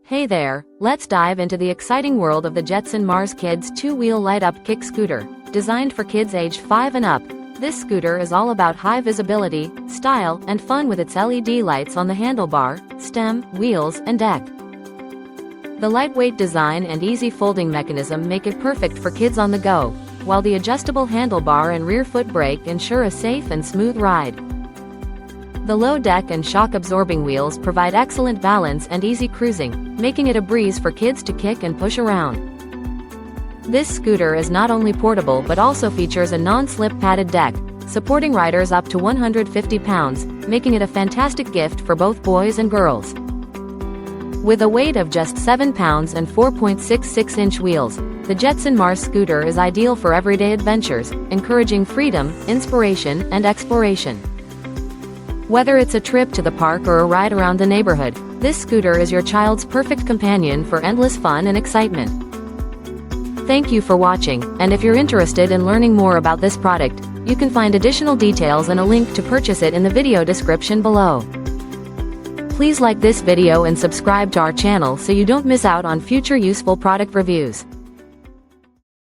Hey there, let's dive into the exciting world of the Jetson Mars Kids two-wheel light-up kick scooter. Designed for kids aged 5 and up, this scooter is all about high visibility, style, and fun with its LED lights on the handlebar, stem, wheels, and deck. The lightweight design and easy folding mechanism make it perfect for kids on the go, while the adjustable handlebar and rear foot brake ensure a safe and smooth ride. The low deck and shock-absorbing wheels provide excellent balance and easy cruising, making it a breeze for kids to kick and push around. This scooter is not only portable but also features a non-slip padded deck, supporting riders up to 150 pounds, making it a fantastic gift for both boys and girls. With a weight of just 7 pounds and 4.66-inch wheels, the Jetson Mars scooter is ideal for everyday adventures, encouraging freedom, inspiration, and exploration. Whether it's a trip to the park or a ride around the neighborhood, this scooter is your child's perfect companion for endless fun and excitement. Thank you for watching, and if you're interested in learning more about this product, you can find additional details and a link to purchase it in the video description below. Please like this video and subscribe to our channel so you don't miss out on future useful product reviews.